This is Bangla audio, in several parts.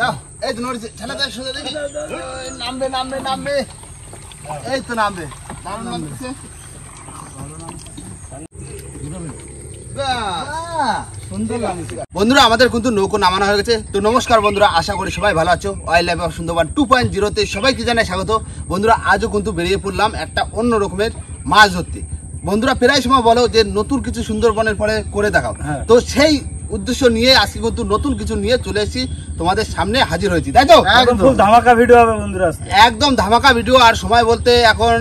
দাও এই তো নড়ছে ঠেলা দাও সোজা দেখি নামবে নামবে নামবে এই তো নামবে দারুণ নামছে বন্ধুরা আমাদের কিন্তু নৌকো নামানো হয়ে গেছে। তো নমস্কার বন্ধুরা, আশা করি সবাই ভালো আছো। ওয়াইল্ড লাইফ অফ সুন্দরবন 2.0 সবাইকে জানাই স্বাগত। বন্ধুরা আজও কিন্তু বেরিয়ে পড়লাম একটা অন্য রকমের মাছ ধরতে। বন্ধুরা প্রায় সময় বলো যে নতুন কিছু সুন্দরবনের পরে করে দেখাও, তো সেই উদ্দেশ্য নিয়ে আজকে কিন্তু নতুন কিছু নিয়ে চলে এসেছি, তোমাদের সামনে হাজির হয়েছি, তাই তো? একদম ধামাকা ভিডিও হবে বন্ধুরা, একদম ধামাকা ভিডিও। আর সময় বলতে এখন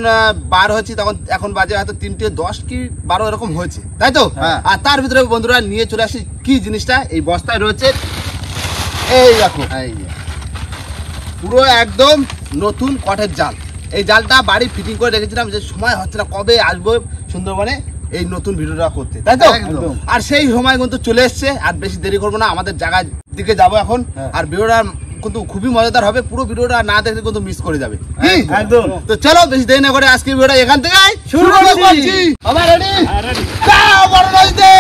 বার হয়েছি, তখন এখন বাজে হয়তো 3:10 কি 12 এরকম হয়েছে, তাই তো? আর তার ভিতরে বন্ধুরা নিয়ে চলে আসি কি জিনিসটা এই বস্তায় রয়েছে, এই দেখো পুরো একদম নতুন কটের জাল। এই জালটা বাড়ি ফিটিং করে রেখেছিলাম, যে সময় হচ্ছে না কবে আসবো সুন্দরবনে এই নতুন ভিডিওটা করতে, তাই তো? আর সেই সময় কিন্তু চলে এসছে। আর বেশি দেরি করবো না, আমাদের জায়গার দিকে যাবো এখন। আর ভিডিওটা কিন্তু খুবই মজাদার হবে, পুরো ভিডিওটা না দেখলে কিন্তু মিস করে যাবে। তো চলো বেশি দেরি না করে আজকে ভিডিওটা এখান থেকে শুরু করছি। আমার রেডি, যাও বড় নদীতে,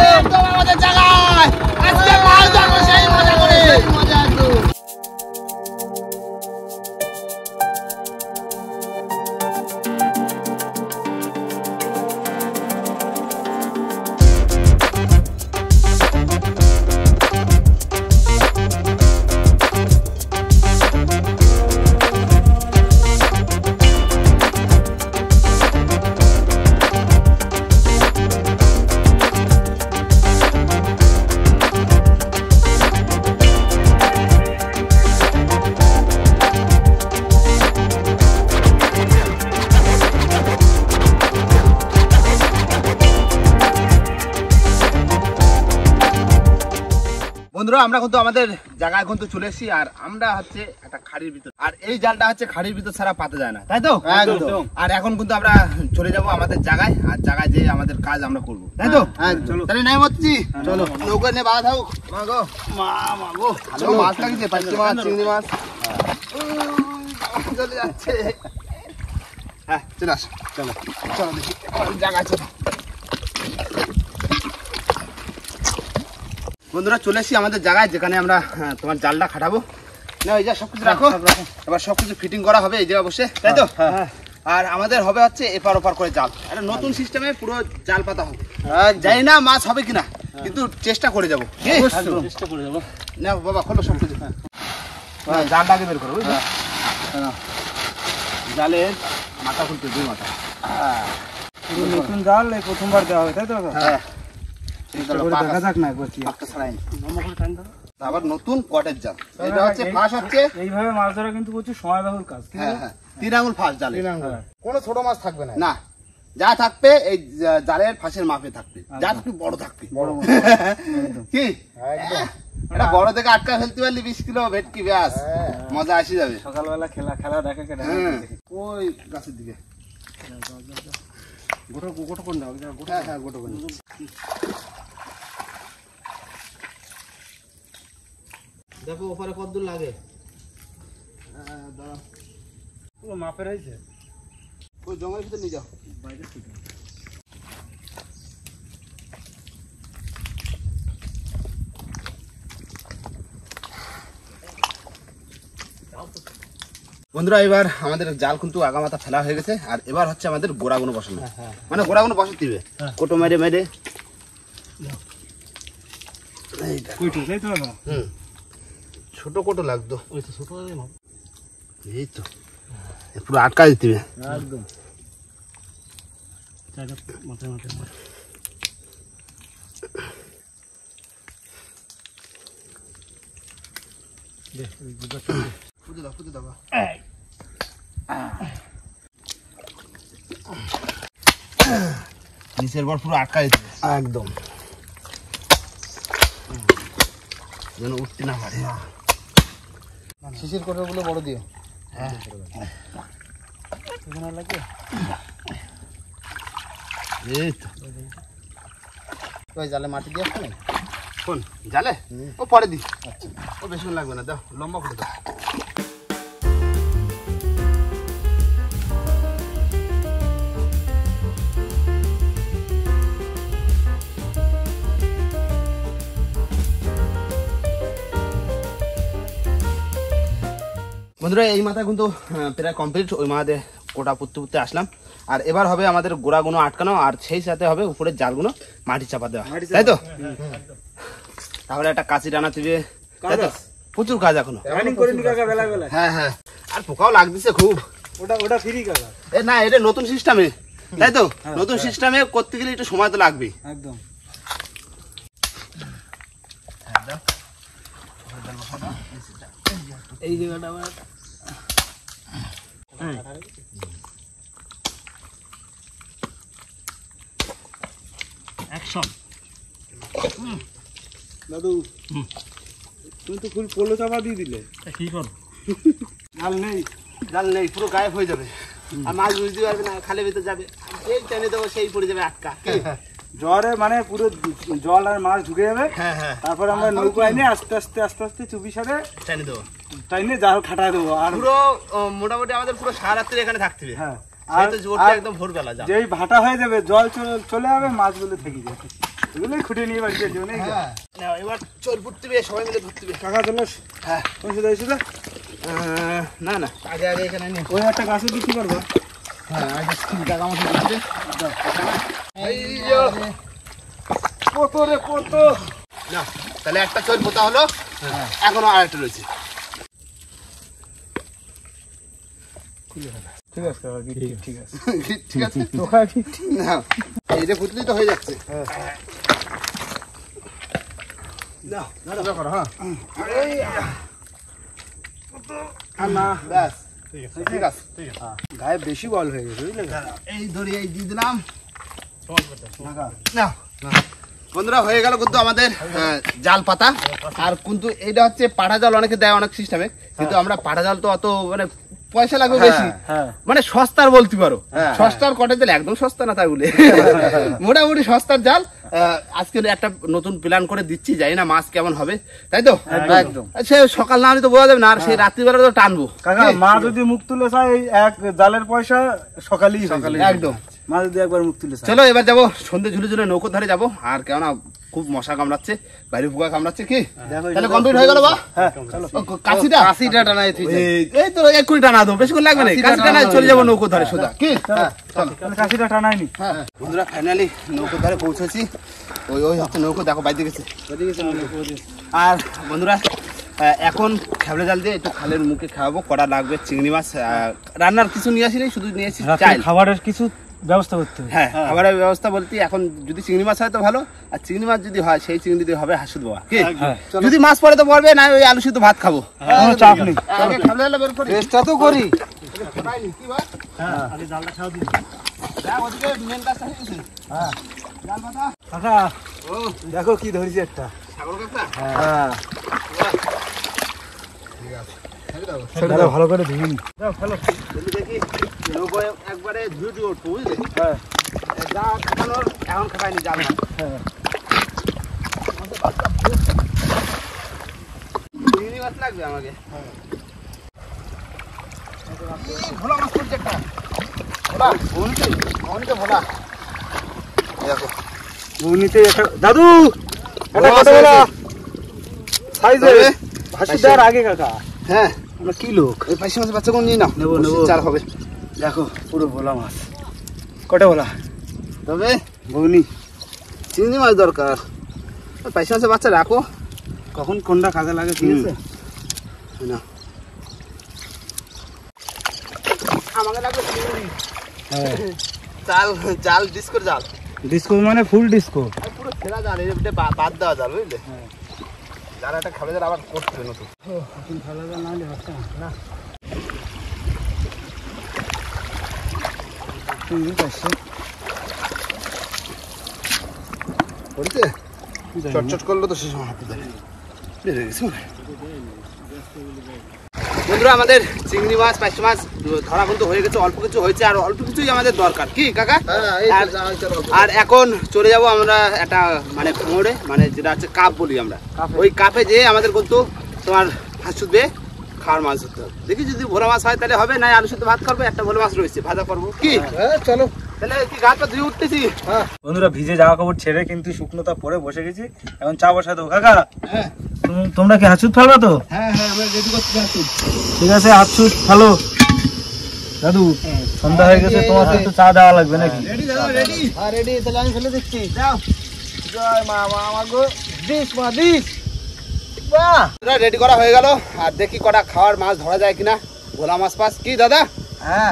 একদম আমাদের জায়গায় আজকে মাছ ধরবো সেই মজা করে, মজা একদম। বন্ধুরা আমরা কিন্তু আমাদের জায়গায় কিন্তু চলে এসেছি। আর আমরা হচ্ছে একটা খাড়ির ভিতর, আর এই জালটা হচ্ছে খাড়ির ভিতর ছাড়া পাতা যায় না, তাই তো? আর এখন কিন্তু আমরা চলে যাব আমাদের জায়গায়, আর জায়গায় যে আমাদের কাজ আমরা করবো, তাই তো? তাহলে নাই মচ্ছি, চলো নৌকা নিয়ে বাধা হোক। মাগো মা মাগো ভালো মাছ লাগিয়েছে, পাঁচটি মাছ, চিংড়ি মাছ চলে যাচ্ছে। হ্যাঁ চলে আস, চলো চলো দেখি জায়গা আছে। বন্ধুরা চলে এসেছি আমাদের জায়গায়, যেখানে আমরা তোমার জালটা খাটাবো। না এই যা সবকিছু রাখো, এবার সবকিছু ফিটিং করা হবে এই জায়গায় বসে, তাই তো? আর আমাদের হবে হচ্ছে এপার ওপার করে জাল, একটা নতুন সিস্টেমে পুরো জাল পাতা হবে। জানি না মাছ হবে কিনা, কিন্তু চেষ্টা করে যাবো, চেষ্টা করে যাবো। না বাবা খোলো সবকিছু, জালটা আগে বের করো, বুঝলি? জালের মাথা খুলতে, দুই মাথা নতুন জাল এই প্রথমবার দেওয়া হবে, তাই তো? আবার নতুন কটের জাল, এটা হচ্ছে ফাঁস হচ্ছে এইভাবে মাছ ধরা কিন্তু প্রচুর সময়বহুল কাজ। 3 আঙুল ফাঁস জালে, কোনো ছোট মাছ থাকবে না, না যা থাকবে এই জালের ফাঁসের মাপে থাকবে, যা থাকবে বড় থাকবে, কি এটা বড় থেকে আটকা ফেলতে পারলি 20 কিলো ভেটকি, ব্যাস মজা আসি যাবে। সকালবেলা খেলা দেখে ওই গাছের দিকে গোটো গোটো কোন দাও, হ্যাঁ গোটো কোন দেখো ওপরে কত দূর লাগে, পুরো মাপে রয়েছে। ওই জঙ্গলের ভিতরে নিয়ে যাও, বাইরে বন্ধুরা এবার আমাদের জাল কিন্তু আগামাথা ফেলা হয়ে গেছে। আর এবার হচ্ছে আমাদের গোড়াগুলো বসানো, মানে গোড়াগুলো বসাতে দিবে কোটো মেরে মেরে। ছোট কোটো লাগতো, এই তো পুরো আটকা দিতে হবে একদম। নিচের বর পুরো আটকা দিতে একদম, যেন উঠতে না পারে। শিশির কোটো গুলো বড় দিও, হ্যাঁ এই তো জালে মাটি দিয়ে আসছে না, কোন জালে ও পরে দি, ও বেশি লাগবে না, দাও লম্বা করে দাও। বন্ধুরা এই মাথা কিন্তু প্রায় কমপ্লিট, ওই মাথাতে কোটা পুঁততে আসলাম। আর এবার হবে আমাদের গোড়াগুলো আটকানো, আর সেই সাথে হবে উপরের জালগুলো মাটি চাপা দেওয়া, তাই তো? তাহলে একটা কাঁচি টানা দিবে, তাই তো? প্রচুর কাজ এখনো। হ্যাঁ হ্যাঁ, আর পোকাও লাগতেছে খুব। ওটা ফ্রি কাকা। না, এটা নতুন সিস্টেমে, তাই তো? নতুন সিস্টেমে করতে গেলে একটু সময় তো লাগবেই একদম। এই জায়গাটা আবার অ্যাকশন। দাদু তুমি তো ফুল পোলো চাপা দিয়ে দিলে, কি কর? জাল নেই, পুরো গায়েব হয়ে যাবে। আর মাছ বুঝতে পারবে না, খালে ভিতরে যাবে, যেই টেনে দেবো সেই পড়ে যাবে আটকা। জ্বরে মানে পুরো জল আর মাছ ঢুকে যাবে। হ্যাঁ হ্যাঁ, তারপর আমরা নৌকা এনে আস্তে আস্তে আস্তে আস্তে চুপি সারে টেনে দেবো, টাইনে জাল খাটায় দেবো। আর পুরো মোটামুটি আমাদের পুরো সারা রাত্রি এখানে থাকতে হবে। হ্যাঁ, আর জোরটা একদম ভোরবেলা যাবে, যেই ভাটা হয়ে যাবে জল চলে যাবে, মাছগুলো থেকে যাবে, এগুলোই খুঁটে নিয়ে বাড়িতে যাবে। নাও, এবার চোর ফুটতে হবে, সবাই মিলে ধরতে হবে। কাকা চলো। হ্যাঁ, তুমি শুধু এসে না না, আগে আগে এখানে নিয়ে। ওই একটা গাছে দিতে পারবো। হ্যাঁ, আগে টাকা মতো দিতে। কত রে কত! না, তাহলে একটা চোর পোতা হলো, এখনো আরেকটা রয়েছে। ঠিক আছে কাকা, ঠিক আছে ঠিক আছে, ঠিক। না এই যে ফুটলি তো হয়ে যাচ্ছে। না না, করো। হ্যাঁ, না ব্যাস, ঠিক আছে। গায়ে বেশি বল হয়ে গেছে, বুঝলে? এই ধরি, এই দিয়ে দিলাম। কাকা না বন্ধুরা, হয়ে গেল কিন্তু আমাদের জাল পাতা। আর কিন্তু এইটা হচ্ছে পাটা জাল, অনেকে দেয় অনেক সিস্টেমে, কিন্তু আমরা পাটা জাল তো অত মানে পয়সা লাগবে বেশি, মানে সস্তার বলতে পারো। সস্তার কটে জাল একদম সস্তা না, তাই বলে মোটামুটি সস্তার জাল। আজকে একটা নতুন প্ল্যান করে দিচ্ছি, জানি না মাছ কেমন হবে, তাই তো? একদম। সে সকাল না হলে তো বোঝা যাবে না, আর সেই রাত্রিবেলা তো টানবো। কাকা মা যদি মুখ তুলে চায়, এই এক জালের পয়সা সকালেই একদম। মা যদি একবার মুখ তুলে চায়। চলো এবার যাবো সন্ধ্যে ঝুলে ঝুলে নৌকো ধারে যাবো। আর কেননা খুব মশা কামড়াচ্ছে, বাইরে পোকা কামড়াচ্ছে। কি তাহলে কমপ্লিট হয়ে গেল? বা কাশিটা টানা, এই তো এক্ষুনি টানা দেবো, বেশিক্ষণ লাগবে না। কাশি টানা চলে যাবো নৌকো ধারে সোজা। কি কাশিটা টানায়নি? বন্ধুরা ফাইনালি নৌকো ধারে পৌঁছেছি। ওই হচ্ছে নৌকো, দেখো বাইরে গেছে। আর বন্ধুরা এখন খেবলে জাল দিয়ে একটু খালের মুখে খাওয়াবো। কড়া লাগবে, চিংড়ি মাছ রান্নার কিছু নিয়ে আসিনি, শুধু নিয়েছি চাল। খাবারের কিছু ব্যবস্থা করতে হবে। হ্যাঁ, খাবারের ব্যবস্থা বলতে এখন যদি চিংড়ি মাছ হয় তো ভালো, আর চিংড়ি মাছ যদি হয় সেই চিংড়ি দিয়ে হবে হাসুদ বাবা। কি যদি মাছ পড়ে তো পড়বে না, ওই আলু সিদ্ধ ভাত খাবো, কোনো চাপ নেই। চেষ্টা তো করি। কাকা দেখো কি ধরেছি একটা। ভালো করে ধুইনি। দেখি একবারে ধুয়ে ধুয়ে উঠবো, বুঝলে? যা খাটানোর এখন খাটাইনি জাল। চিংড়ি মাছ লাগবে আমাকে। ভোলা মাছ পড়ছে একটা। ভোলা ভোলা। দেখো ঘুগনিতে একটা দাদু, একটা কত বড় সাইজের ভাসি দেওয়ার আগে কাকা। হ্যাঁ, আমরা কি লোক, এই পাইসি মাছের বাচ্চাগুলো নিয়ে নাও, নেবো। চার হবে। দেখো পুরো ভোলা মাছ। কটা ভোলা? তবে ঘুগনি চিংড়ি মাছ দরকার। পাইসি মাছের বাচ্চা রাখো, কখন কোনটা কাজে লাগে, ঠিক আছে? না আমাকে লাগবে চিংড়ি। জাল জাল ডিস্কোর জাল, ডিস্কো মানে ফুল ডিস্কো, পুরো ফেরা জাল, এর ভিতরে বাদ দেওয়া জাল, বুঝলে? যারা একটা খাবে যারা আবার করতে হবে নতুন। ভালো জাল না হলে হচ্ছে না। পড়েছে চটচট করলো তো সে সময় হাতে ধরে বেড়ে গেছে। বন্ধুরা আমাদের চিংড়ি মাছ পাইসি মাছ ধরা কিন্তু হয়ে গেছে, অল্প কিছু হয়েছে, আর অল্প কিছুই আমাদের দরকার। কি কাকা? আর এখন চলে যাব আমরা একটা মানে মোড়ে, মানে যেটা হচ্ছে কাপ বলি আমরা, ওই কাপে যেয়ে আমাদের কিন্তু তোমার হাঁস শুধবে খাওয়ার মাছ ধরতে হবে। দেখি যদি ভোলা মাছ হয় তাহলে হবে, না আলু শুধু ভাত করবো, একটা ভোলা মাছ রয়েছে ভাজা করবো। কি চলো তাহলে, কি ঘাটটা ধুয়ে উঠতেছি। বন্ধুরা ভিজে জামা কাপড় ছেড়ে কিন্তু শুকনোতা পরে বসে গেছি, এখন চা বসা দেবো। কাকা তোমরা কি হাত ফেলবা তো? হ্যাঁ আমরা রেডি করতে যাচ্ছি। ঠিক আছে, হাত ফেলো। দাদু সন্ধ্যা হয়ে গেছে, তোমার তো একটু চা দেওয়া লাগবে নাকি? রেডি দাদা রেডি। হ্যাঁ রেডি, তাহলে আমি ফেলে দিচ্ছি। যাও। জয় মা, মা আমাগো দিস মা দিস। বাহ, রেডি করা হয়ে গেল। আর দেখি কটা খাওয়ার মাছ ধরা যায় কিনা। ভোলা মাছ পাস কি দাদা? হ্যাঁ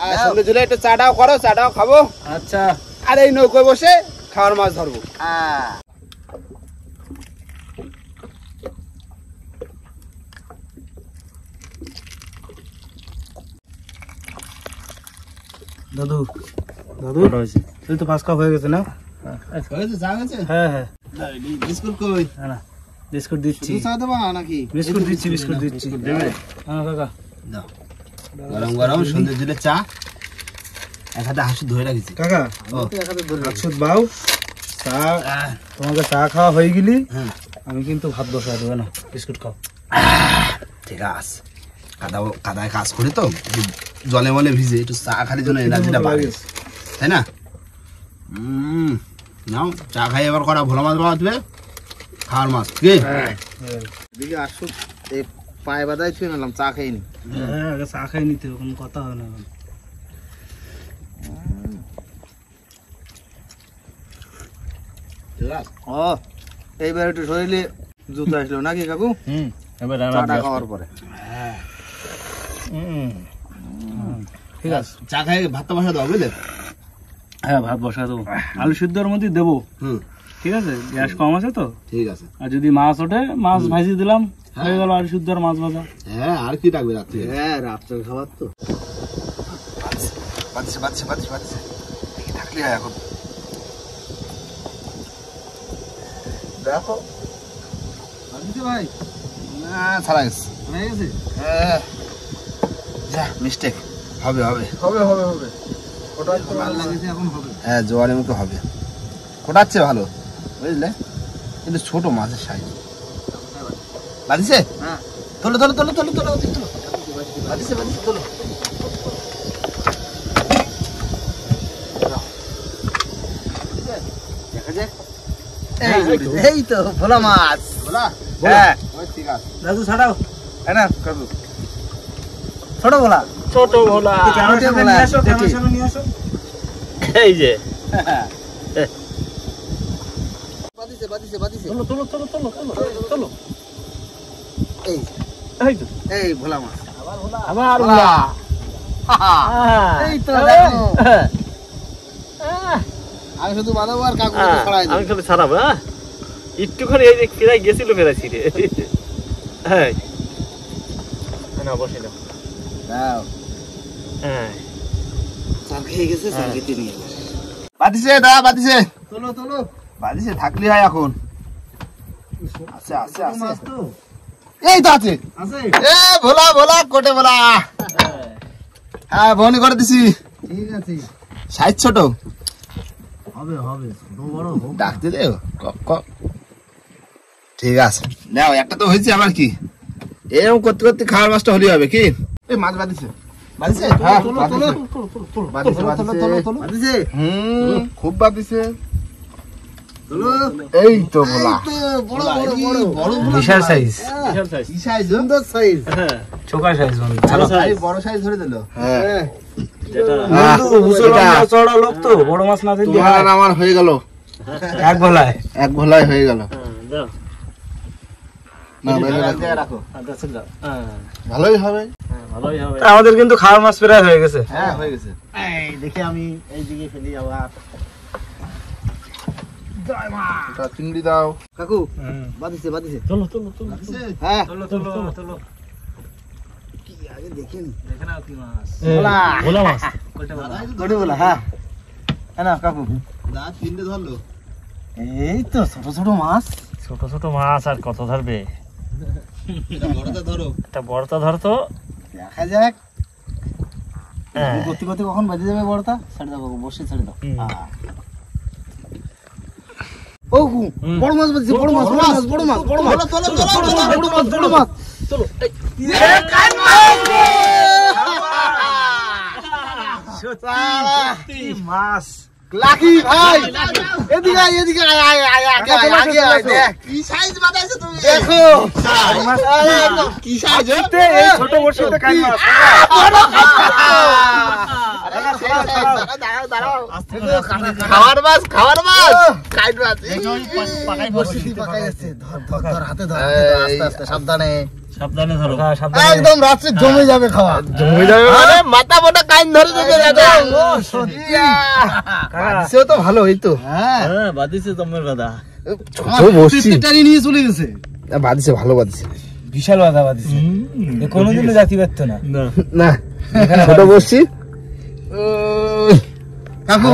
আর সঙ্গে ঝুলে একটু চাটাও করো, চাটাও খাবো। আচ্ছা। আর এই নৌকোয় বসে খাওয়ার মাছ ধরবো। দাদু দাদু এই তো 5 কাপ হয়ে গেছে না? হয়েছে যা হয়েছে। হ্যাঁ হ্যাঁ, বিস্কুট কই? না বিস্কুট দিচ্ছি। চা দেবো নাকি? বিস্কুট দিচ্ছি। দেবে? হ্যাঁ কাকা দাও। গরম গরম সন্ধ্যে ঝুলে চা। এক হাতে হাসু ধরে রাখিছি। কাকা হাত বাউ চা, তোমাকে চা খাওয়া হয়ে গেলি আমি কিন্তু ভাত বসাই দেবো না, বিস্কুট খাও। ঠিক আছে, কাদায় কাজ করি তো, জলে মলে ভিজে একটু চা খালি জন্য এনার্জিটা বাড়ে, তাই না? নাও চা খাই এবার করা ভোলা মাছ বানাবে, খাওয়ার মাছ কি দিকে আসো। এই পায়ে বাদায় ছুঁয়ে নিলাম, চা খাইনি। হ্যাঁ আগে চা খাই নিতে, কোনো কথা হয় না। ও এইবার একটু শরীরে জুতো আসলো নাকি কাকু? এবার চাটা খাওয়ার পরে ঠিক আছে, চা খাই ভাতটা বসা দাও বুঝলে? হ্যাঁ ভাত বসা দেবো, আলু সিদ্ধর মধ্যে দেবো। ঠিক আছে, গ্যাস কম আছে তো। ঠিক আছে, আর যদি মাছ ওঠে মাছ ভাজি দিলাম, হয়ে গেল আলু সিদ্ধ আর মাছ ভাজা। হ্যাঁ আর কি রাখবে রাত্রে? হ্যাঁ রাত্রের খাবার তো। বাজছে থাকলে হয় এখন। দেখো ভাই না ছাড়া গেছে, হ্যাঁ যা মিস্টেক হবে। হ্যাঁ জোয়ারের মতো হবে, কোটাচ্ছে ভালো বুঝলে, কিন্তু ছোট মাছের সাইজ। বাঁধিছে? তোলো বাঁধিছে তোলো। দেখা যাক। এই তো ভোলা মাছ। হ্যাঁ ঠিক আছে দাদু ছাড়াও। না কাকু ছোট ভোলা। এই যে বাঁধিছে। তোলো। এই ভোলা মাছ আবার ভোলা। এই তো দেখো, আমি শুধু বাঁধাবো আর কাকু ছড়াই দেবো। আমি খালি ছাড়াবো। একটুখানি এই যে ফেরাই গেছিল ফেরাইছি রে। হ্যাঁ না বসে দাও। হ্যাঁ চাল খেয়ে গেছে, চাল খেতে নিয়ে বাঁধিছে দাদা, বাঁধিছে। তোলো বাঁধিছে, থাকলে হয় এখন। আছে এই তো আছে। এ ভোলা কোটে ভোলা। হ্যাঁ বহনি করে দিছি। ঠিক আছে, সাইজ ছোট হবে ডাকতে দেও। ঠিক আছে নাও, একটা তো হয়েছে, আবার কি এরকম করতে খাওয়ার মাছটা হলেই হবে কি? এই মাছ বাঁধিছে। হ্যাঁ বাঁধিছে। খুব বাঁধিছে। এই তো ভোলা, বিশাল সাইজ। সুন্দর সাইজ, ছোকা সাইজ। বড় সাইজ ধরে দিল। চড়া লোক তো বড় মাছ না দিলে আমার হয়ে গেল এক ভোলায় হয়ে গেল। ভালোই হবে। আমাদের কিন্তু খাওয়ার মাছ প্রায় হয়ে গেছে। হ্যাঁ হয়ে গেছে। দেখে আমি এইদিকে ফেলি আবার। চিংড়ি দাও কাকু। বাঁধিছে। চলো। হ্যাঁ চলো। কি আগে দেখেন, দেখে নাও কি মাছ। ভোলা মাছ। কোটে ভোলা। হ্যাঁ না কাকু দা তিনটে ধরলো। এই তো ছোট মাছ। ছোট মাছ আর কত ধরবে? এটা বড়টা ধরতো। দেখা যাক করতে কখন বাজে যাবে বড়টা। ছেড়ে দাও কাকু, বসে ছেড়ে দাও। ও বড় মাছ বাজছে, বড় মাছ। চলো মাছ লাকি ভাই এদিকে আয়, এদিকে আয়, আয়, আয়, আগে আয়, আগে আয়, দেখ কি সাইজ বানাইছো তুমি, দেখো কি সাইজ, এই ছোট বড়শিতে কাইন মাছ খাওয়ার মাছ, খাওয়ার মাছ, কাইট মাছ, বড়শি পাকাই যাচ্ছে, ধর ধর ধর, হাতে ধর, আস্তে আস্তে, সাবধানে, সাবধানে ধরো একদম রাত্রে জমে যাবে খাওয়া, জমে যাবে মানে মাথা মোটা কাইন ধরে দিতে দাদা, বাদিছেও তো ভালো হইতো, হ্যাঁ বাদিছে তোমার দাদা টানি নিয়ে চলে গেছে, বাদিছে ভালো বাদিছে, বিশাল বাধা বাদিছে কোনোদিনও জাতি পারতো না না ছোট বসছি কাকু,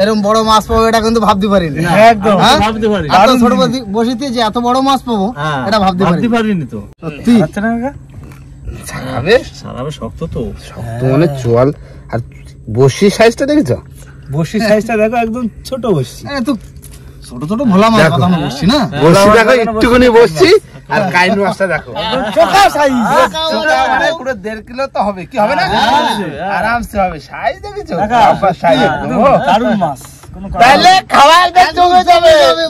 এরকম বড় মাছ পাবো এটা কিন্তু ভাবতে পারিনি, একদম ভাবতে পারি, এত ছোট বসিতে যে এত বড় মাছ পাবো এটা ভাবতে পারিনি তো সত্যি, আচ্ছা না কাকা সারাবে সারাবে শক্ত তো শক্ত মানে চোয়াল, আর বসি সাইজটা দেখেছো, বড়শির সাইজটা দেখো একদম ছোট বড়শি, তো ছোট ছোট ভোলা মাছ কথা আমরা বসছি না, বসি দেখো একটুখানি বসছি, আর কাইন মাছটা দেখো চোখা সাইজ, মানে পুরো 1.5 কিলো তো হবে, কি হবে না, আরামসে হবে, সাইজ দেখেছো, কাকা, আবার সাইজ দারুণ মাছ, তাহলে খাওয়া একদম জমে যাবে,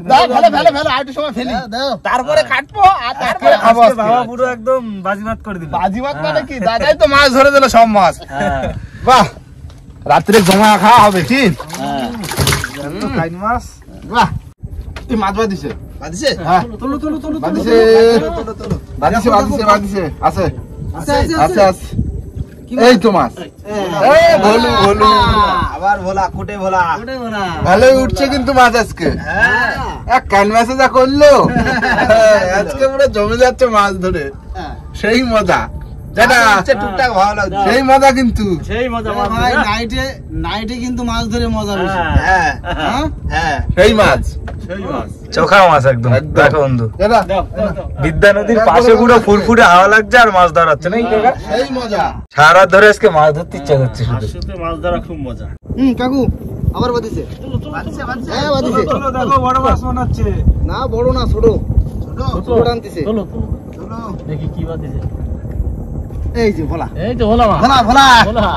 দাও ফেলে ফেলে ফেলে, আরেকটু সময় ফেলি, তারপরে কাটবো আর তারপরে খাবো, বাবা পুরো একদম বাজিমাত করে দিল, বাজিমাত মানে কি, দাদাই তো মাছ ধরে দিল সব মাছ, বাহ রাত্রে জমা খাওয়া হবে, ঠিক কাইন মাছ, বাহ তুই মাছ বাদিছে, বাদিছে, হ্যাঁ তোলো তোলো তোলো বাদিছে বাদিছে বাদিছে বাদিছে, আছে আছে আছে, এই তো মাছ, এই ভোলু ভোলু, আবার ভোলা, কোটে ভোলা, ভালোই উঠছে কিন্তু মাছ আজকে, এক কান মাছে যা করলো, আজকে পুরো জমে যাচ্ছে মাছ ধরে, সেই মজা যেটা টুকটাক ভালো লাগছে, সেই মজা কিন্তু, সেই মজা মাছ ভাই নাইটে কিন্তু মাছ ধরে মজা বেশি, হ্যাঁ হ্যাঁ সেই মাছ, সেই মাছ, চোখা মাছ একদম দেখো বন্ধু, দাদা বিদ্যা নদীর পাশে পুরো ফুরফুরে হাওয়া লাগছে আর মাছ ধরাচ্ছে না কাকা, সেই মজা, সারা রাত ধরে আজকে মাছ ধরতে ইচ্ছা করছে শুধু, সাথে মাছ ধরা খুব মজা, কাকু আবার বাদিছে, হ্যাঁ বাদিছে, দেখো বড় মাছ মনে হচ্ছে, না বড় না ছোট ছোট টানতেছে, চলো দেখি কি বাদিছে, এই যে ভোলা, এই তো ভোলা মাছ, ভোলা ভোলা, ভোলা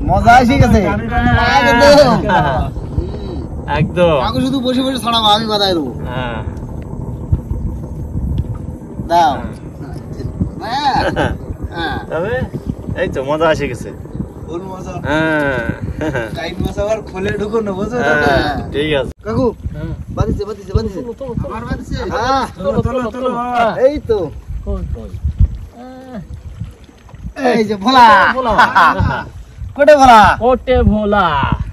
মজা এসে গেছে, একদম কাকু শুধু বসে বসে ছড়াবো, আমি বাদায় দেবো, হ্যাঁ দাও, হ্যাঁ তবে এই তো মজা এসে গেছে, ফুল মজা, হ্যাঁ কাইট মাছ আবার খোলে ঢুকো না, বুঝো ঠিক আছে কাকু বাদিছে বাদিছে বাদিছে, আবার বাদিছে, হ্যাঁ তোলো এই তো, এই যে ভোলা, কোটে ভোলা, ওটে ভোলা,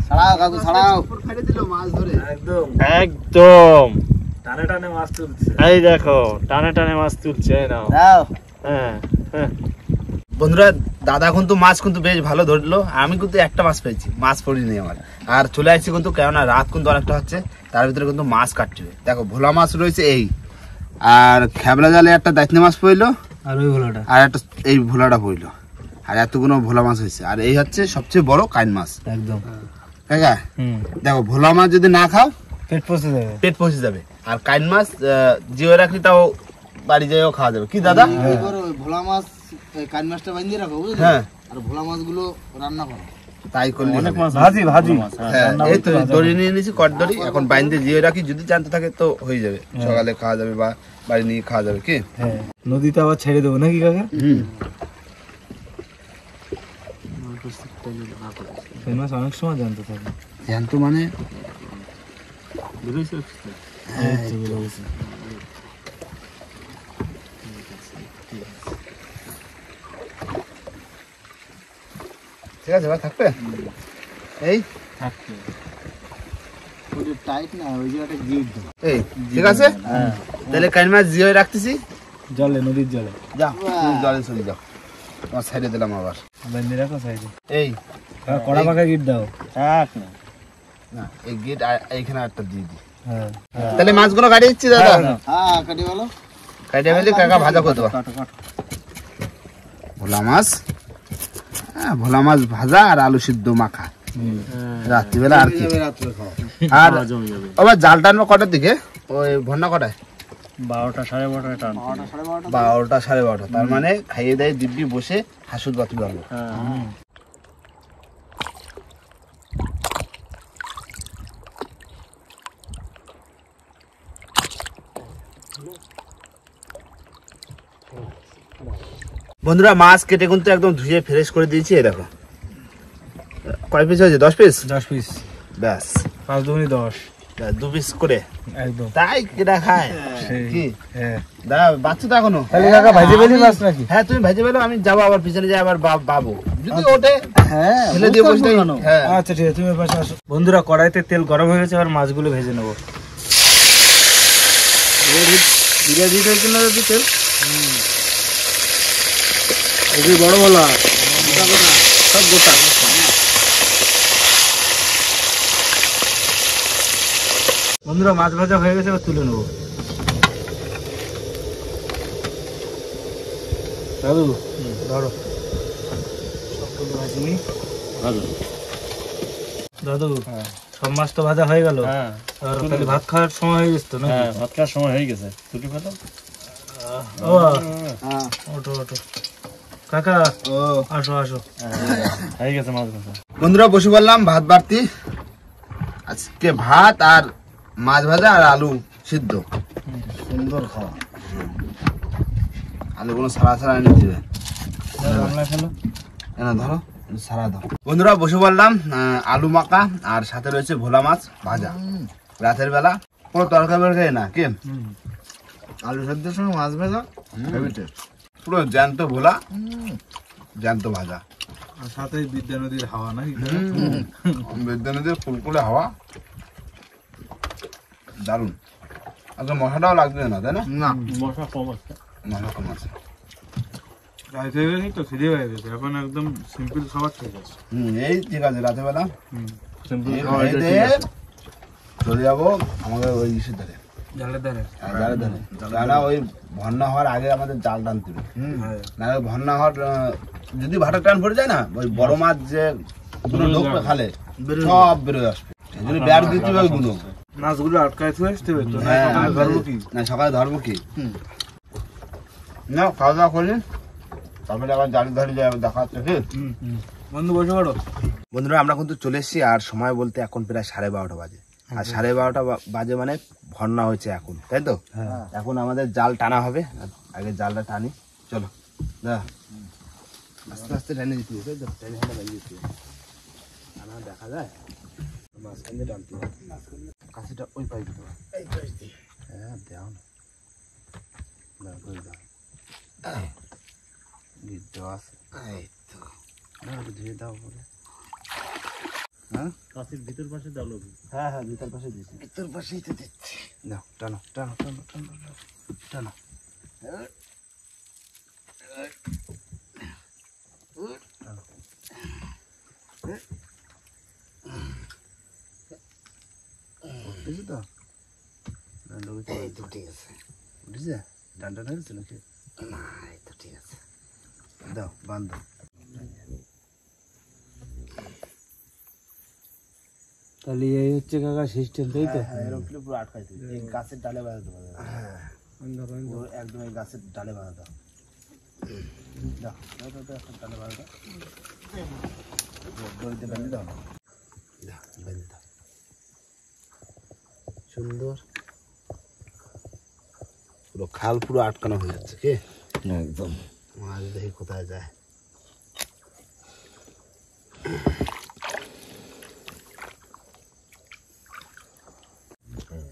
ছাড়াও কাকু ছাড়াও, ফেলে দিল মাছ ধরে, একদম একদম টানে টানে মাছ তুলছে, এই দেখো টানে টানে মাছ তুলছে, এই নাও, দাও হ্যাঁ বন্ধুরা, দাদা কিন্তু মাছ কিন্তু বেশ ভালো ধরলো, আমি কিন্তু একটা মাছ পেয়েছি, মাছ পড়িনি আমার, আর চলে আসছি কিন্তু, কেননা রাত কিন্তু অনেকটা হচ্ছে, তার ভিতরে কিন্তু মাছ কাটছে, দেখো ভোলা মাছ রয়েছে এই, আর খেবলা জালে একটা দাইতনে মাছ পড়লো, আর ওই ভোলাটা, আর একটা এই ভোলাটা পড়লো, আর এতগুলো ভোলা মাছ হয়েছে, আর এই হচ্ছে সবচেয়ে বড় কাইন মাছ, একদম কাকা দেখো ভোলা মাছ যদি না খাও পেট পচে যাবে, পেট পচে যাবে, আর কাইন মাছ জিও রাখলে তাও বাড়ি যাইও খাওয়া যাবে, কি দাদা, ভোলা মাছ কান মাছটা বাঁধিয়ে রাখো বুঝলে, হ্যাঁ আর ভোলা মাছগুলো রান্না করো, তাই করলে অনেক হবে। মাছ ভাজি ভাজি হ্যাঁ, এই তো দড়ি নিয়ে নিয়েছি, কট দড়ি, এখন বাইন্দে জিও রাখি, যদি জানতে থাকে তো হয়ে যাবে, সকালে খাওয়া যাবে বা বাড়ি নিয়ে খাওয়া যাবে, কি হ্যাঁ নদীতে আবার ছেড়ে দেবো নাকি কাকা, সেই মাছ অনেক সময় জানতে থাকে, জ্যান্ত মানে ঠিক আছে ভাই, থাকবে এই টাইট না ওই জায়গাটা গিট দাও, এই ঠিক আছে, তাহলে কাইন মাছ জিও রাখতেছি, জলে নদীর জলে যাও তুমি জলে চলে যাও, তোমার সাইডে দিলাম আবার, বেঁধে রাখো সাইডে, এই কড়া পাকা গিট দাও, রাখ না, না এই গেট এইখানে একটা দিয়ে দিই, হ্যাঁ তাহলে মাছগুলো কাটিয়ে দিচ্ছি দাদা, হ্যাঁ কাটি বলো, কাটিয়ে ফেলে কাকা ভাজা করে দেবো, ভোলা মাছ, হ্যাঁ ভোলা মাছ ভাজা আর আলু সিদ্ধ মাখা, রাত্রিবেলা আর কি, রাত্রে খাও, আর আবার জাল টানবো কটার দিকে, ওই ভন্না কটায়, 12টা 12:30 টান, 12টা 12:30, তার মানে খাইয়ে দেয় দিব্যি বসে হাসুদ বাতুল আনবো, বন্ধুরা মাছ কেটে কিন্তু একদম ধুয়ে ফ্রেশ করে দিয়েছি। এই দেখো কয় পিস হয়েছে? 10 পিস। 10 পিস। ব্যাস 5 দুগুনি 10। 2 পিস করে একদম তাই কেটা খায় কি? হ্যাঁ দাদা বাচ্চা তো এখনো। তাহলে কাকা ভাজি বেলি মাছ নাকি? হ্যাঁ তুমি ভেজে বেলো, আমি যাবো আবার পিছনে যাই আবার বাবু যদি ওঠে হ্যাঁ ফেলে দিয়ে বসে থাকি। হ্যাঁ আচ্ছা ঠিক আছে, তুমি এর পাশে আসো। বন্ধুরা কড়াইতে তেল গরম হয়ে গেছে, এবার মাছগুলো ভেজে নেবো। বিরিয়া দিতে হয়েছিল না তেল? এই বড় বলা সব গোটা। বন্ধুরা মাছ ভাজা হয়ে গেছে, এবার তুলে নেবো। দাদু ধরো সবগুলো ভাজি নি। দাদু সব মাছ তো ভাজা হয়ে গেল। তাহলে ভাত খাওয়ার সময় হয়ে গেছে তো না? ভাত খাওয়ার সময় হয়ে গেছে, তুলি ফেলো। ও ওঠো ওঠো কাকা, আসো আসো। হয়ে গেছে মাছ ভাজা। বন্ধুরা বসে বললাম ভাত বাড়তি। আজকে ভাত আর মাছ ভাজা আর আলু সিদ্ধ। সুন্দর খাওয়া। আলুগুলো সারা সারা এনে দিবে। ফেলো। এনে ধরো সারা দাও। বন্ধুরা বসে বললাম আলু মাখা আর সাথে রয়েছে ভোলা মাছ ভাজা। রাতের বেলা কোনো তরকারি না কি? আলু সেদ্ধের সঙ্গে মাছ ভাজা হেভি টেস্ট। পুরো জ্যান্ত ভোলা জ্যান্ত ভাজা। আর সাথে বিদ্যা নদীর হাওয়া নাকি? বিদ্যানদীর ফুলকুলে হাওয়া দারুণ। আচ্ছা মশাটাও লাগবে না তাই না? না মশলা কম আছে। মশা কম আছে। রাত হয়ে গেছে তো খিদে হয়ে গেছে, এখন একদম সিম্পল খাবার ঠিক আছে। এই ঠিক আছে রাতের বেলা সিম্পল এই খাওয়া এটা বাড়িতে ঠিক আছে। চলে যাবো আমাদের ওই ইসের ধারে, জালের ধারে। জালের ধারে। কেননা ওই বন্যা হওয়ার আগে আমাদের জাল টানতে হবে। না হলে বন্যা হওয়ার যদি ভাটা টান পড়ে যায় না, ওই বড় মাছ যে কোনো ঢোকবে খালে সব বেরোয় আসবে। এই জন্য ব্যাগ দিতে হবে গুলো। মাছগুলো আটকায় থুয়ে আসতে হবে তো, হ্যাঁ না ধরবো কি? না সকালে ধরবো কি? না খাওয়া দাওয়া করি তারপরে আবার জালের ধারে যাই দেখা হচ্ছে কি? বন্ধু বসে পড়ো। বন্ধুরা আমরা কিন্তু চলে এসেছি আর সময় বলতে এখন প্রায় 12:30 বাজে। আর 12:30 বাজে মানে বন্যা হয়েছে এখন, তাই তো? এখন আমাদের জাল টানা হবে। আগে জালটা টানি, চলো দা আস্তে আস্তে টানে দিতে হবে, তাই তো? টেনে হেঁটে বাজিয়ে দিতে হবে। টানা দেখা যায় মাঝখান দিয়ে টানতে হবে। কাশিটা ওই পাই দিতে হবে। হ্যাঁ দেও না দেওয়া আছে। এই তো ধুয়ে দাও বলে। হ্যাঁ কাছের ভিতর পাশে দাও লোক। হ্যাঁ হ্যাঁ ভিতর পাশে দিচ্ছি। ভিতর পাশেই তো দিচ্ছি। দাও টানো টানো টানো টানো টানো। ঠিক আছে উঠেছে? ডান্ডা ধরেছে নাকি? না এই তো ঠিক আছে। দাও বান্ধব। তাহলে এই হচ্ছে কাকা সিস্টেম, তাই তো? এরকম পুরো আটকাই দিই। এই গাছের ডালে বাঁধাতে হবে। পুরো একদম এই গাছের ডালে বাঁধাতে হবে। দাও দাও দাও দাও, একটা ডালে বাঁধা দাও। দড়িতে বেঁধে দাও না। দাও বেঁধে দাও। সুন্দর পুরো খাল পুরো আটকানো হয়ে যাচ্ছে কি? একদম। মাছ দেখি কোথায় যায়।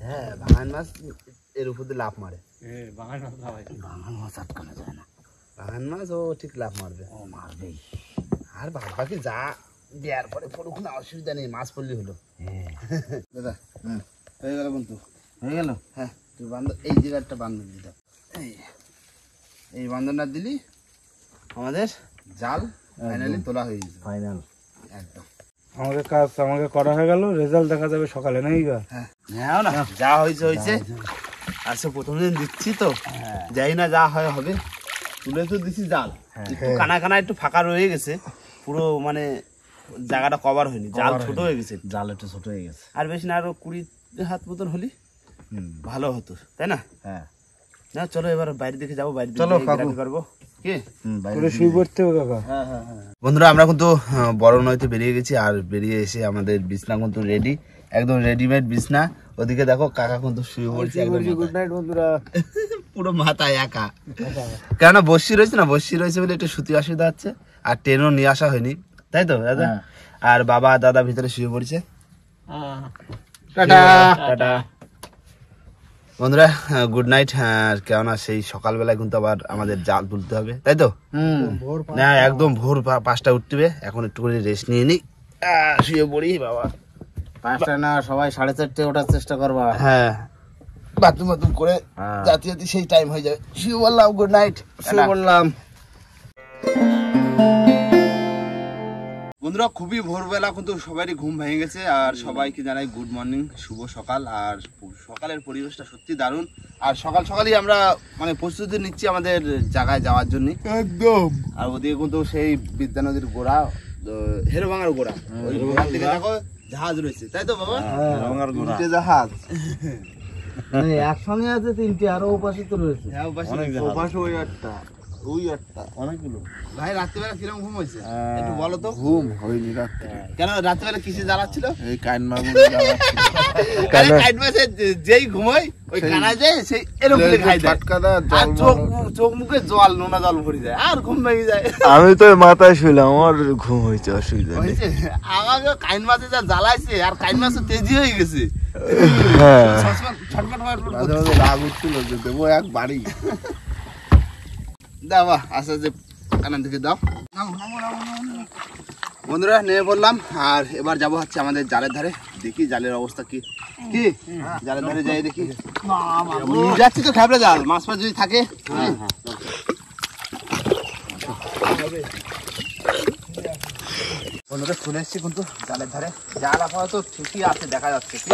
হ্যাঁ ভাঙান মাছ এর উপর দিয়ে লাফ মারে। বাঙালি মাছ খাওয়াই। ভাঙান মাছ আটকানো যায় না। ভাঙান মাছ ও ঠিক লাফ মারবে। ও মারবেই। আর বাদ বাকি যা দেওয়ার পরে পড়ুক না, অসুবিধা নেই, মাছ পড়লে হলো। দাদা হয়ে গেল কিন্তু হয়ে গেল। হ্যাঁ তুই বান্ধব এই জায়গাটা বান্ধব দিতে। এই বান্ধবটা দিলি আমাদের জাল ফাইনালি তোলা হয়ে গেছে। ফাইনাল একদম। আমাদের কাজ আমাকে করা হয়ে গেল, রেজাল্ট দেখা যাবে সকালে নাকি? হ্যাঁ নাও না, যা হয়েছে হয়েছে। আচ্ছা প্রথম দিন দিচ্ছি তো যাই না, যা হয় হবে। তুলে তো দিছি জাল, একটু কানা কানা একটু ফাঁকা রয়ে গেছে, পুরো মানে জায়গাটা কভার হয়নি। জাল ছোট হয়ে গেছে, জাল একটু ছোট হয়ে গেছে। আর বেশি না, আরো 20 হাত মতন হলি ভালো হতো, তাই না? হ্যাঁ না চলো এবার বাইরের দিকে যাবো, বাইরে চলো পারবো কি শুয়ে পড়তে হবে কাকা। বন্ধুরা আমরা কিন্তু বড় নইতে বেরিয়ে গেছি, আর বেরিয়ে এসে আমাদের বিছনা কিন্তু রেডি, একদম রেডিমেড বিছনা। ওদিকে দেখো কাকা কিন্তু শুয়ে পড়ছে গুড নাইট বন্ধুরা। পুরো মাথায় একা, কেন বসি রয়েছে না, বসি রয়েছে বলে একটু শুতে অসুবিধা হচ্ছে, আর ট্রেনও নিয়ে আসা হয়নি, তাই তো দাদা? আর বাবা দাদা ভিতরে শুয়ে পড়ছে। টাটা টাটা বন্ধুরা, গুড নাইট। আর কেননা সেই সকালবেলায় কিন্তু আবার আমাদের জাল তুলতে হবে, তাই তো? না একদম ভোর 5টায় উঠবে। এখন একটু করে রেস্ট নিয়ে নিই, শুয়ে পড়ি বাবা। 5টা না, সবাই 4:30 ওঠার চেষ্টা করবা। হ্যাঁ, বাথরুম বাথরুম করে জাতি জাতি সেই টাইম হয়ে যাবে। শুয়ে বললাম গুড নাইট, শুয়ে বললাম। বন্ধুরা খুবই ভোরবেলা কিন্তু সবারই ঘুম ভেঙে গেছে, আর সবাইকে জানাই গুড মর্নিং, শুভ সকাল। আর সকালের পরিবেশটা সত্যি দারুণ। আর সকাল সকালই আমরা মানে প্রস্তুতি নিচ্ছি আমাদের জায়গায় যাওয়ার জন্য একদম। আর ওদিকে কিন্তু সেই বিদ্যা নদীর গোড়া, হেরোভাঙার গোড়া, ওই গোড়ার দিকে দেখো জাহাজ রয়েছে, তাই তো বাবা? হেরোভাঙার গোড়া জাহাজ একসঙ্গে আছে 3টে, আরো ওপাশে তো রয়েছে। হ্যাঁ ওপাশে ওই একটা অনেকগুলো। ভাই রাত্রিবেলা কিরকম ঘুম হয়েছে একটু বলো তো? ঘুম হয়নি রাত্রে। কেন রাত্রিবেলা কিসে জ্বালাচ্ছিল? এই কাইন মাগুর কাইট মাসে যেই ঘুমোয় ওই কানায় যায়, সেই এরকম খাই দেয়, আর চোখ মুখে জল, নোনা জল ভরে যায়, আর ঘুম ভেঙে যায়। আমি তো মাথায় শুইলাম, আমার ঘুম হয়েছে, অসুবিধা নেই। আমাকে কাইন মাসে যা জ্বালাইছে, আর কাইন মাসে তেজি হয়ে গেছে। হ্যাঁ রাগ উঠছিল যে দেবো এক বাড়ি। দাও আস্তে আস্তে কানান থেকে দাও। বন্ধুরা নেমে বললাম, আর এবার যাবো হচ্ছে আমাদের জালের ধারে, দেখি জালের অবস্থা কি। কি জালের ধারে যাই দেখি, যাচ্ছি তো খেবড়ে জাল, মাছ ফাছ যদি থাকে। বন্ধুরা চলে এসছি কিন্তু জালের ধারে, জাল আপাতত ঠিকই আছে, দেখা যাচ্ছে কি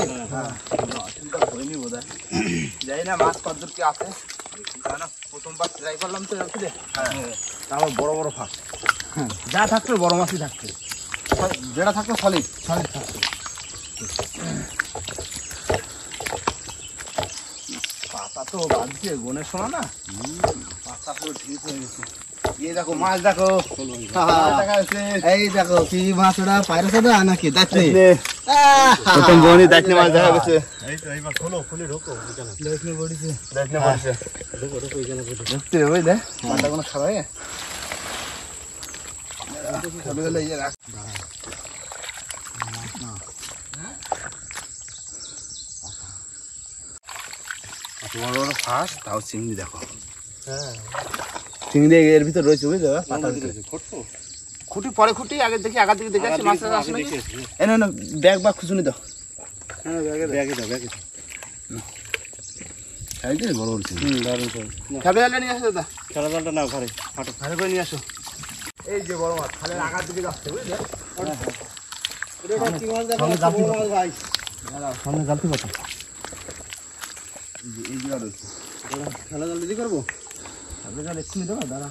অসুবিধা হয়নি বোধ হয়। যাই না মাছ কতদূর কি আছে, প্রথমবার ট্রাই করলাম তো আমার বড় বড় ফাঁস, যা থাকবে বড় মাছই থাকছে, যেটা থাকতো সলিড থাকছে। পাতা তো বাঁধছে গনের সময় না, পাতা পুরো ঠিক হয়ে গেছে। এই দেখো মাছ, দেখো এই দেখো কি মাছ, ওটা পাইরেছে না নাকি? দাঁতনি প্রথম বনি দাঁতনি মাছ দেখা গেছে। দেখতে ওই দে মাছটা কোনো খাওয়াই বড় বড় ফাঁস, তাও চিংড়ি দেখো। চিংড়ি এর ভিতর রয়েছে, বুঝলে? খুঁটি পরে খুঁটি, আগে দেখি আগার দিকে দেখে আসছি মাছটা আসে নাকি। এনে না ব্যাগ বা খুঁজুনি দাও, বড় বড় চিংড়ি। খাবে জালে নিয়ে আসো দাদা, খেলা জালটা নাও ঘরে, ভালো করে নিয়ে আসো। এই যে বড় মাছ, খালের আগার দিকে যাচ্ছে, বুঝলে? সামনে জালতি কথা এইগুলো রয়েছে। খেলা জাল দিদি করবো, খাবে জাল এক্ষুনি দেবো দাঁড়া।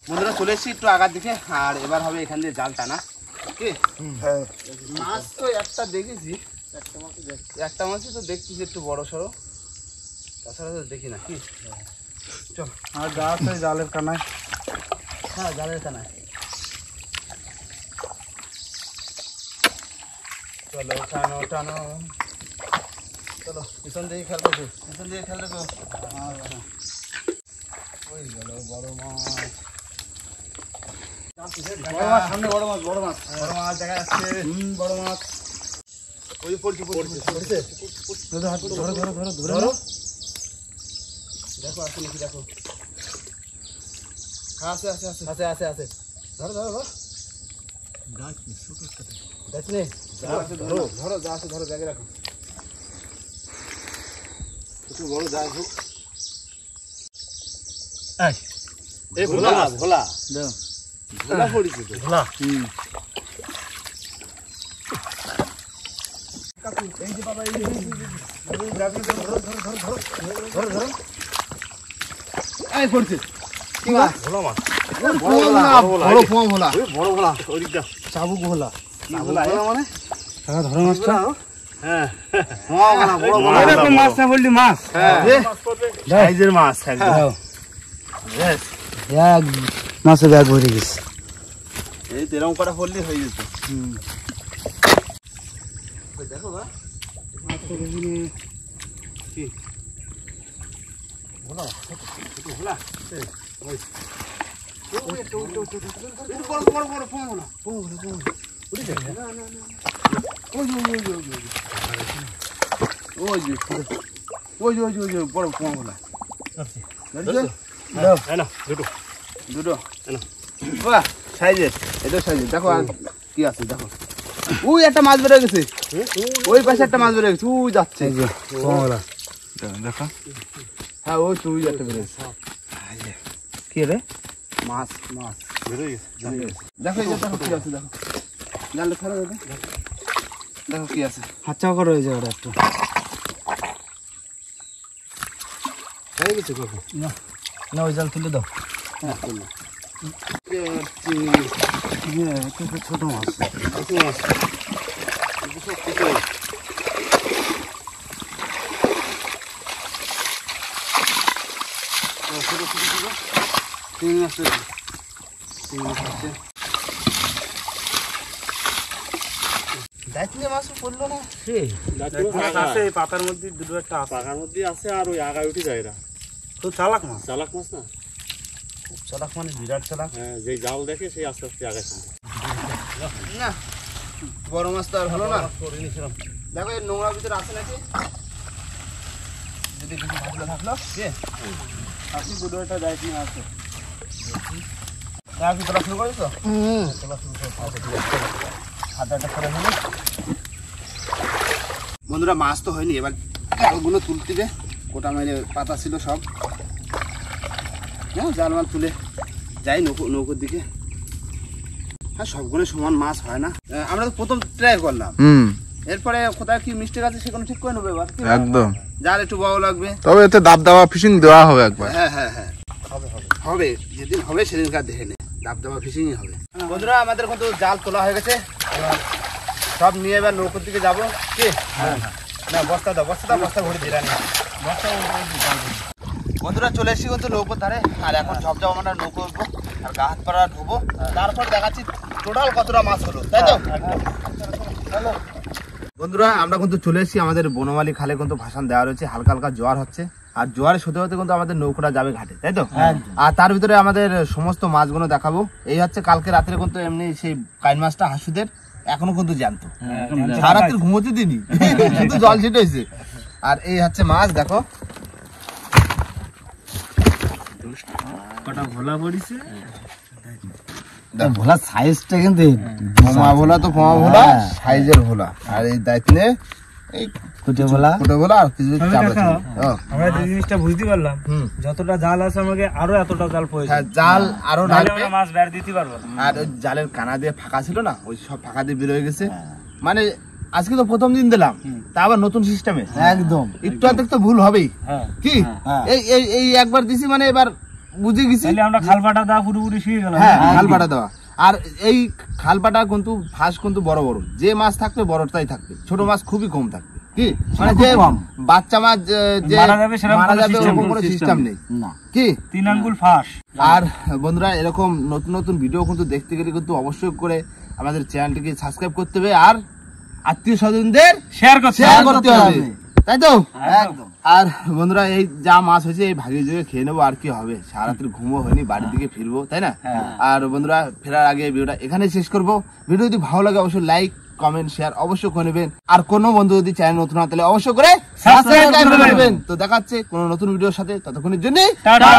বন্ধুরা চলে এসছি একটু আগার দিকে, আর এবার হবে এখান দিয়ে জাল টানা। কি মাছ তো একটা দেখেছি, একটা মাছই তো দেখছি একটু বড় সড়ো, তাছাড়া তো দেখি না। কি চল, আর যা আছে জালের কানায়। হ্যাঁ জালের কানায় চলো, টানো টানো, চলো পিছন দিকে খেয়াল রাখো, পিছন দিকে খেয়াল রাখো। ওই গেল বড় মাছ, সামনে বড় মাছ, বড় মাছ, বড় মাছ দেখা যাচ্ছে, বড় মাছ। ওই পড়ছে পড়ছে, ধরো ধরো ধরো ধরো, দেখো আছে নাকি দেখো। আছে আছে আছে আছে আছে আছে, ধরো ধরো ধরো, ধরো ধরো যা আছে ধরো, ব্যাগে রাখো। একটু বড় যা হোক, এই ভোলা ভোলা ভোলা পড়েছে তো, ভোলা। এই যে বাবা, এই এই পড়ছে কি মাছ? ভোলা মাছ, বড় পোয়া ভোলা, বড় ভোলা, ওইটা চাবুক ভোলা। ভোলা মানে ধরো মাছটা। হ্যাঁ বড় ভোলা, এরকম মাছ না বললি মাছ, সাইজের মাছ একদম। মাছের ব্যাগ ভরে গেছে। এই তেরম করা পড়লে হয়ে যেত। দেখো বা বড় পোনা দুটো বাহ সাইজের এটা সাইজের দেখো আর কি আছে দেখো ওই একটা মাছ বেড়ে গেছে ওই পাশে একটা মাছ বেড়ে গেছে ওই যাচ্ছে দেখো হ্যাঁ ওই তুই একটা বেড়ে গেছে কি রে মাছ বেড়ে গেছে দেখো এই যে দেখো কি আছে দেখো জানলে ফেলে দেবে দেখো কি আছে হাচ্চা করে রয়েছে ওটা একটু হয়ে গেছে কখন না ওই জাল তুলে দাও হ্যাঁ করলো ছোট মাছ মাছ পড়লো না আছে পাতার মধ্যে দুটো একটা পাকার মধ্যে আছে আর ওই আগায় উঠে যায় এরা খুব চালাক মাছ না খুব চালাক মানে বিরাট চালাক হ্যাঁ যে জাল দেখে সেই আস্তে আস্তে আগায় না বড় মাছ তো আর হলো না দেখো এই নোংরা ভিতরে আছে নাকি যদি কিছু ভাবলে থাকলো আপনি দুটোটা যাই নিয়ে আসো কি তোলা শুরু করেছ হাতাটা করে নিলে বন্ধুরা মাছ তো হয়নি এবার জালগুলো তুলতে দে কোটা মেরে পাতা ছিল সব হ্যাঁ জাল মাল তুলে যাই নৌকোর দিকে হ্যাঁ সবগুলো সমান মাছ হয় না আমরা তো প্রথম ট্রাই করলাম এরপরে কোথায় কি মিস্টেক আছে সেগুলো ঠিক করে নেবো এবার একদম জাল একটু বড় লাগবে তবে এতে দাবদাবা ফিশিং দেওয়া হবে একবার হ্যাঁ হবে যেদিন হবে সেদিনকার দেখে নে দাবদাবা ফিশিংই হবে বন্ধুরা আমাদের কিন্তু জাল তোলা হয়ে গেছে এবার সব নিয়ে এবার নৌকোর দিকে যাবো কি না বস্তা ভরে দিলাম বন্ধুরা চলে এসেছি কিন্তু নৌকোর ধারে আর এখন সব যাবো আমরা নৌকো উঠবো আর গা হাত পাড়া ঢুকবো তারপর দেখাচ্ছি টোটাল কতটা মাছ হলো তাই তো বন্ধুরা আমরা কিন্তু চলে এসেছি আমাদের বনমালী খালে কিন্তু ভাসান দেওয়া রয়েছে হালকা হালকা জোয়ার হচ্ছে আর জোয়ারের সাথে সাথে কিন্তু আমাদের নৌকোটা যাবে ঘাটে তাই তো আর তার ভিতরে আমাদের সমস্ত মাছগুলো দেখাবো এই হচ্ছে কালকে রাত্রে কিন্তু এমনি সেই কাইন মাছটা হাসুদের এখনো কিন্তু জানতো সারা রাত্রি ঘুমোতে দিনি কিন্তু জল ছিট হয়েছে আর এই হচ্ছে মাছ দেখো কটা ভোলা পড়িছে ভোলা সাইজটা কিন্তু পোমা ভোলা তো পোমা ভোলা সাইজের ভোলা আর এই দায়িত্বে এই কুটে ভোলা আর কিছু চাপ আছে আমরা যে জিনিসটা বুঝতে পারলাম যতটা জাল আছে আমাকে আরো এতটা জাল প্রয়োজন হ্যাঁ জাল আরো লাগবে মাছ বের দিতে পারবো আর ওই জালের কানা দিয়ে ফাঁকা ছিল না ওই সব ফাঁকা দিয়ে বের হয়ে গেছে মানে আজকে তো প্রথম দিন দিলাম তা আবার নতুন সিস্টেমে একদম একটু আধেক তো ভুল হবেই কি এই একবার দিছি মানে এবার বুঝে গেছি আমরা খালপাটা দেওয়া পুরোপুরি শিখে গেলাম হ্যাঁ খালপাটা দেওয়া আর এই খালপাটা কিন্তু ফাঁস কিন্তু বড় বড় যে মাছ থাকবে বড়টাই থাকবে ছোট মাছ খুবই কম থাকবে কি মানে যে বাচ্চা মাছ যে মারা যাবে ওরকম কোনো সিস্টেম নেই কি 3 আঙ্গুল ফাঁস আর বন্ধুরা এরকম নতুন নতুন ভিডিও কিন্তু দেখতে গেলে কিন্তু অবশ্যই করে আমাদের চ্যানেলটিকে সাবস্ক্রাইব করতে হবে আর আত্মীয় স্বজনদের শেয়ার করতে হবে তাই তো একদম আর বন্ধুরা এই যা মাছ হয়েছে এই ভাগে জুগে খেয়ে নেবো আর কি হবে সারা রাত্রি ঘুমো হয়নি বাড়ির দিকে ফিরবো তাই না আর বন্ধুরা ফেরার আগে ভিডিওটা এখানে শেষ করবো ভিডিও যদি ভালো লাগে অবশ্যই লাইক কমেন্ট শেয়ার অবশ্যই করে নেবেন আর কোনো বন্ধু যদি চ্যানেল নতুন হয় তাহলে অবশ্যই করে সাবস্ক্রাইব করে নেবেন তো দেখাচ্ছে কোনো নতুন ভিডিওর সাথে ততক্ষণের জন্য টাটা।